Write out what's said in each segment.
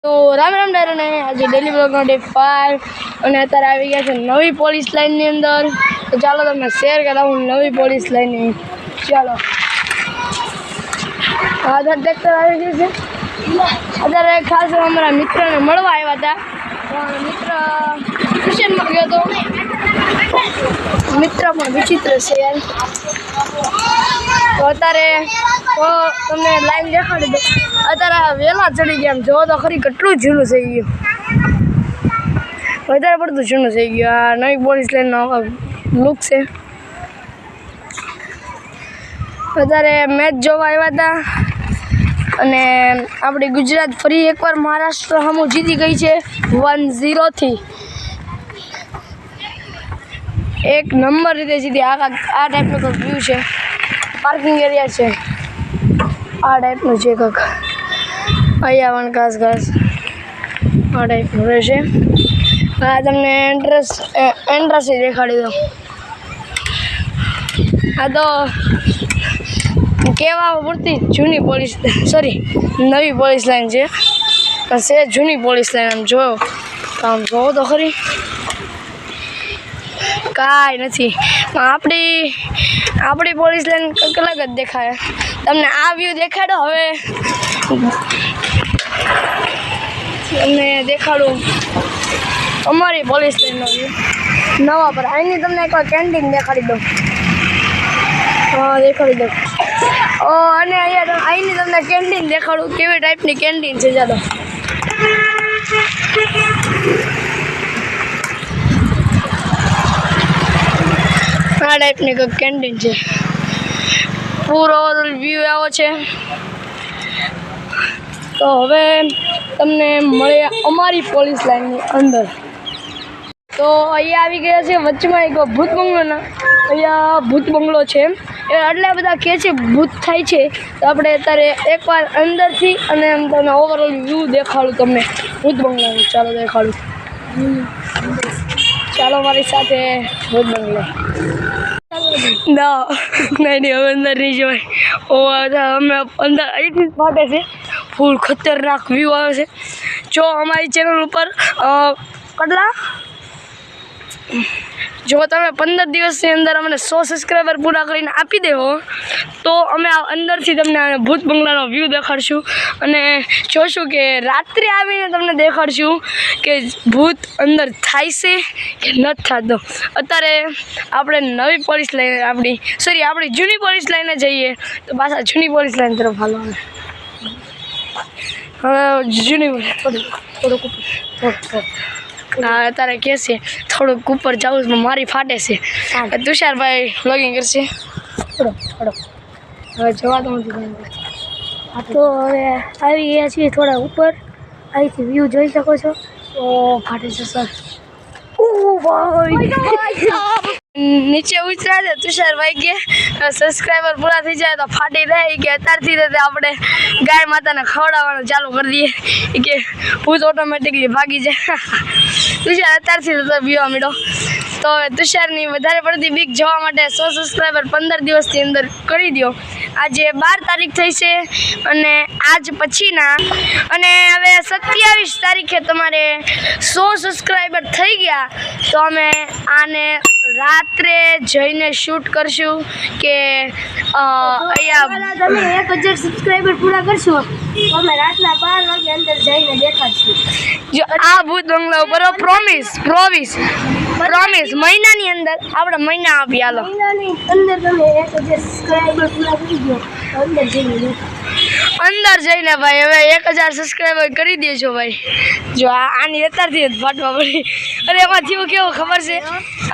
તો રામ રામ ડાયરો ને આજે ડેલી બ્લોગનો ડે 5 અને અત્યારે આવી ગયા છે નવી પોલીસ લાઇનની અંદર. તો ચાલો તમને શેર કરાવું નવી પોલીસ લાઇનની. ચાલો આધાર ટ્રેક્ટર આવી ગયું છે. અત્યારે ખાસ અમારા મિત્રને મળવા આવ્યા હતા, પણ મિત્ર ટ્યુશનમાં ગયો હતો. મિત્ર પણ વિચિત્ર છે યાર. તો અત્યારે તો તમને લાઈન દેખાડી દે. અત્યારે વહેલા ચડી ગયા, એમ જોવો તો ખરી કેટલું જૂનું થઈ ગયું, વધારે પડતું જૂનું થઈ ગયું. આ નવી પોલીસ લાઈનનો લુક છે. અત્યારે મેચ જોવા આવ્યા હતા અને આપણી ગુજરાત ફરી એકવાર મહારાષ્ટ્ર સામે જીતી ગઈ છે 1-0 એક નંબર રીતે જીતી. આ ટાઈપનો કંઈક વ્યૂ છે, પાર્કિંગ એરિયા છે, આ ટાઈપનું છે કંઈક. અહીંયા પણ ઘાસ આ ટાઈપનું રહેશે. હા, તમને એન્ટ્રન્સ દેખાડી દઉં. આ તો કહેવા પૂરતી જૂની પોલીસ નવી પોલીસ લાઈન છે. જૂની પોલીસ લાઈન આમ જોવો તો જોવો તો ખરી કાંઈ નથી. આપણી પોલીસ લાઈન કંઈક અલગ જ દેખાય. તમને આ વ્યૂ દેખાડો. હવે તમને દેખાડું અમારી પોલીસ લાઈનનો વ્યૂ નવા પર. અહીંની તમને એક કેન્ટીન દેખાડી દઉં. હા, દેખાડી દઉં. અને અહીંની તમને કેન્ટીન દેખાડું કેવી ટાઈપની કેન્ટીન છે. ચાલો આ ટાઈપની કંઈક કેન્ટીન છે. પૂરો ઓવરઓલ વ્યૂ આવો છે. તો હવે તમને મળે અમારી પોલીસ લાઈનની અંદર. તો અહીંયા આવી ગયા છે વચમાં એક ભૂત બંગલોના. અહીંયા ભૂત બંગલો છે. એટલા બધા કહે છે ભૂત થાય છે. તો આપણે અત્યારે એકવાર અંદરથી અને તમને ઓવરઓલ વ્યૂ દેખાડું તમને ભૂત બંગલાનું. ચાલો દેખાડું. ચાલો મારી સાથે ભૂત બંગલો. ના નહીં હવે અંદર નહીં જવાય. અમે અંદર અહીંથી ફાટે છે. ફૂલ ખતરનાક વ્યૂ આવે છે. જો અમારી ચેનલ ઉપર જો તમે 15 દિવસની અંદર અમને 100 સબસ્ક્રાઈબર પૂરા કરીને આપી દેવો તો અમે અંદરથી તમને ભૂત બંગલાનો વ્યૂ દેખાડશું અને જોશું કે રાત્રે આવીને તમને દેખાડશું કે ભૂત અંદર થાય છે કે નથી થતો. અત્યારે આપણે નવી પોલીસ લાઈન આપણી જૂની પોલીસ લાઈને જઈએ તો પાછા જૂની પોલીસ લાઈન તરફ હાલવાનું. હવે જૂની થોડુંક અત્યારે કહે છે થોડુંક ઉપર જાઉં છું, મારી ફાટે છે. તુષારભાઈ વ્લોગિંગ કરશે. હવે જવા તો નથી. તો હવે આવી ગયા છીએ થોડા ઉપર. અહીંથી વ્યૂ જોઈ શકો છો. તો ફાટે છે સર. નીચે ઉતર્યા છે. તુષારભાઈ કે સબસ્ક્રાઈબર પૂરા થઈ જાય તો ફાટી રહે કે અત્યારથી આપણે ગાય માતાને ખવડાવવાનું ચાલુ કરી દઈએ કે ભૂત ઓટોમેટિકલી ભાગી જાય. તુષાર અત્યારથી તો બીવા માંડ્યો. તો તુષારની વધારે પડતી બીક જવા માટે 100 સબસ્ક્રાઈબર 15 દિવસની અંદર કરી દો. આજે 12 તારીખ થઈ છે અને આજ પછીના અને હવે 27 તારીખે તમારે 100 સબસ્ક્રાઈબર થઈ ગયા તો અમે આને રાત્રે જઈને શૂટ કરશું કે અહીંયા તમે 1000 સબસ્ક્રાઈબર પૂરા કરશો તો અમે રાતના 12 વાગે અંદર જઈને દેખાડશું. જો આ ભૂત બંગલા ઉપર પ્રોમિસ મહિનાની અંદર આપણે મહિના આપી. હાલો મહિનાની અંદર તમે 1000 સબસ્ક્રાઈબર પૂરા કરી દો અંદર જઈને ભાઈ. હવે 1000 સબસ્ક્રાઈબર કરી દેજો ભાઈ. જો આની અત્યારથી જ ફાટવા પડી. અરે એમાં થયું કેવું ખબર છે?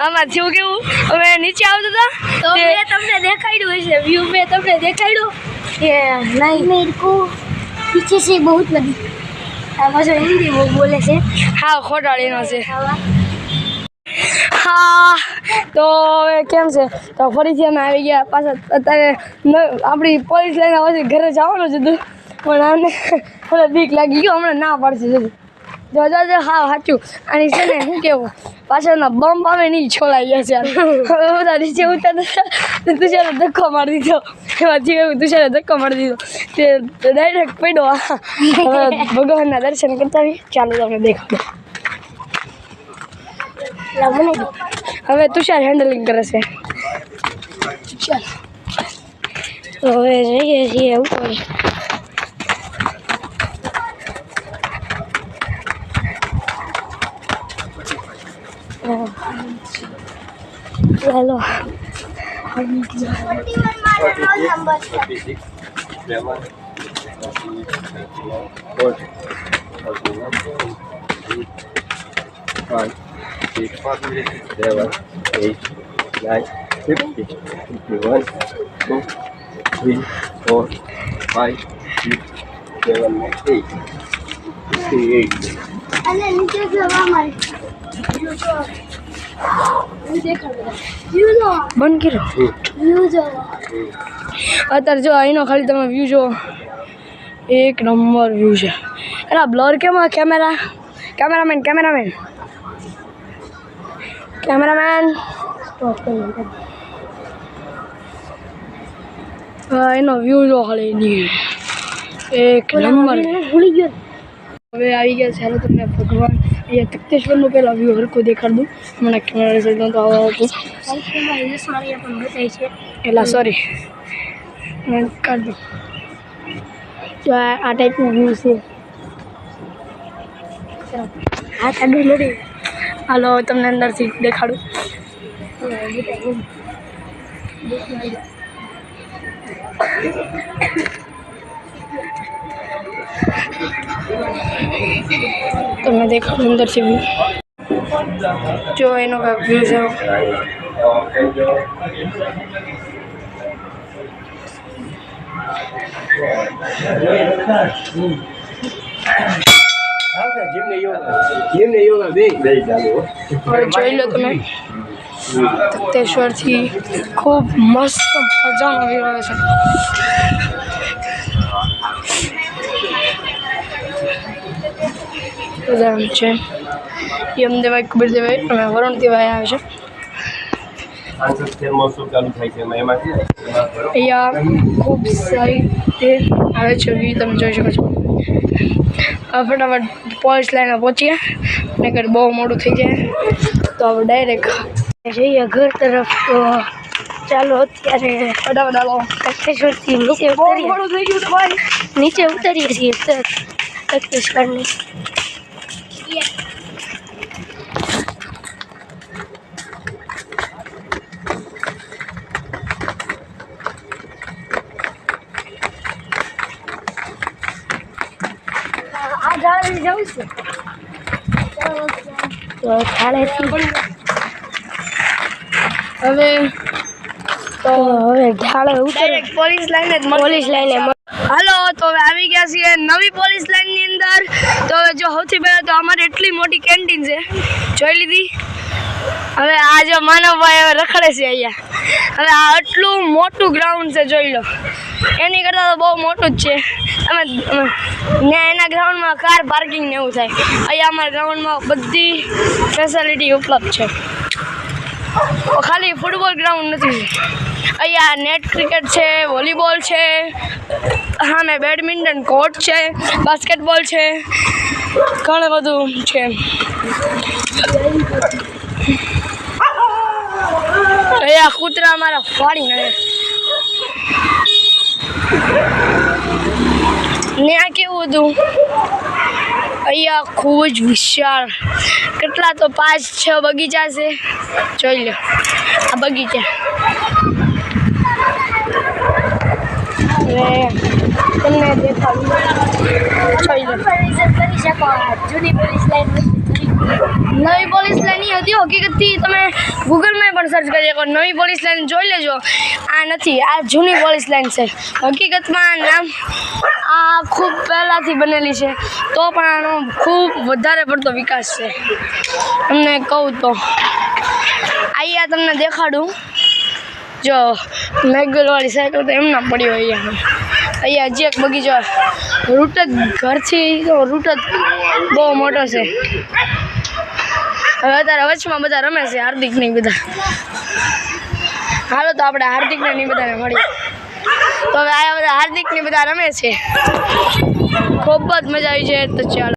આમાં થયું કેવું, હવે નીચે આવતો હતા તો મેં તમને દેખાડ્યું હશે વ્યૂ. મેં તમને દેખાડ્યું કે નહીં મેરે કો પીછે से बहुत लगी. આ પાછો હિન્દી બોલે છે. હા, ખોટાડીનો છે. હા, તો હવે કેમ છે? તો ફરીથી અમે આવી ગયા પાછા. અત્યારે આપણી પોલીસ લાઈન પછી ઘરે જવાનું જ હતું પણ આને થોડા બીક લાગી ગયો. હમણાં ના પાડશે. જો હા સાચું આની છે ને શું કેવું પાછળના બમ આવે નહીં છોલાઈ ગયા છે હવે બધા નીચે ઉતરતા તુષારે ધક્કો મારી દીધો એમાંથી એવું તુષારે ધક્કો મારી દીધો તે ડાયરેક્ટ પડ્યો હવે ભગવાનના દર્શન કરતા આવી ચાલો તમને દેખાડો હવે તુષાર હેન્ડલિંગ કરે છે ચાલો હવે જઈએ છીએ ઉપર ચાલો બંધ કર્યો અત્યારે જો અહીંનો ખાલી તમે વ્યૂ જો એક નંબર વ્યૂ છે એના બ્લર કેમ કેમેરામેન એનો વ્યૂ જો ખાલી એક નંબર ભૂલી ગયો હવે આવી ગયા ચાલો તમને ભગવાન અહીંયા તખ્તેશ્વરનો પહેલાં વ્યૂ હરખો દેખાડ દઉં મને કેમેરા રિઝલ્ટ તો આવતું પણ બતાય છે એટલે સોરી કાઢ દઉં જો આ ટાઈપનો વ્યૂ છે હા કાઢું નથી હાલો તમને અંદરથી દેખાડું તમને દેખાડું અંદરથી વ્યૂ જો એનો કાંઈક વ્યૂ છે જોઈ લો તમે તખ્તેશ્વરથી ખૂબ મસ્ત મજાનો વ્યૂ આવે છે છે યમદેવાય કબીરદેવાય અને વરુણદેવાય આવે છે અહીંયા ખૂબ સારી રીતે આવે છે વ્યૂ તમે જોઈ શકો છો ફટાફટ પોલીસ લાઈને પહોંચીએ નકર બહુ મોડું થઈ જાય તો હવે ડાયરેક્ટ જઈએ ઘર તરફ તો ચાલો અત્યારે ફટાફટ આવો તખ્તેશ્વરથી નીચે ઉતરીએ છીએ તખ્તેશ્વરની જવું છે તો થાળેથી હવે ઢાળે ઉતરે પોલીસ લાઈને હાલો તો હવે આવી ગયા છીએ નવી પોલીસ લાઈનની અંદર તો હવે જો સૌથી પહેલાં તો અમારે એટલી મોટી કેન્ટીન છે જોઈ લીધી હવે આ જો માનવભાઈ હવે રખડે છે અહીંયા હવે આ આટલું મોટું ગ્રાઉન્ડ છે જોઈ લો એની કરતાં તો બહુ મોટું જ છે અમે ત્યાં એના ગ્રાઉન્ડમાં કાર પાર્કિંગ ને એવું થાય અહીંયા અમારા ગ્રાઉન્ડમાં બધી ફેસિલિટી ઉપલબ્ધ છે ખાલી ફૂટબોલ ગ્રાઉન્ડ નથી અહીંયા નેટ ક્રિકેટ છે વોલીબોલ છે સામે બેડમિન્ટન કોર્ટ છે બાસ્કેટબોલ છે ઘણું બધું છે અહીંયા કૂતરા અમારા ફાડી નાખે ત્યાં કેવું હતું અહીંયા ખૂબ જ વિશાળ કેટલા તો 5-6 બગીચા છે જોઈ લો આ બગીચા તમને દેખાડું જોઈ લો નવી પોલીસ લાઈન હતી હકીકતથી તમે ગૂગલમાં પણ સર્ચ કરી શકો નવી પોલીસ લાઈન જોઈ લેજો આ નથી આ જૂની પોલીસ લાઈન છે હકીકતમાં નામ આ ખૂબ પહેલાંથી બનેલી છે તો પણ આનો ખૂબ વધારે પડતો વિકાસ છે તમને કહું તો અહીંયા તમને દેખાડું જો મેગલવાળી સાયકલ તો એમના પડી હોય અહીંયા અહીંયા હજી એક બગીચો રૂટ જ ઘરથી રૂટ જ બહુ મોટો છે. હવે અત્યારે વચમાં બધા રમે છે, હાર્દિક ને બધા. હાલો તો આપણે હાર્દિક ને બધાને મળીએ. તો હવે આ બધા હાર્દિક ને બધા રમે છે, ખૂબ જ મજા આવી છે. તો ચાલો.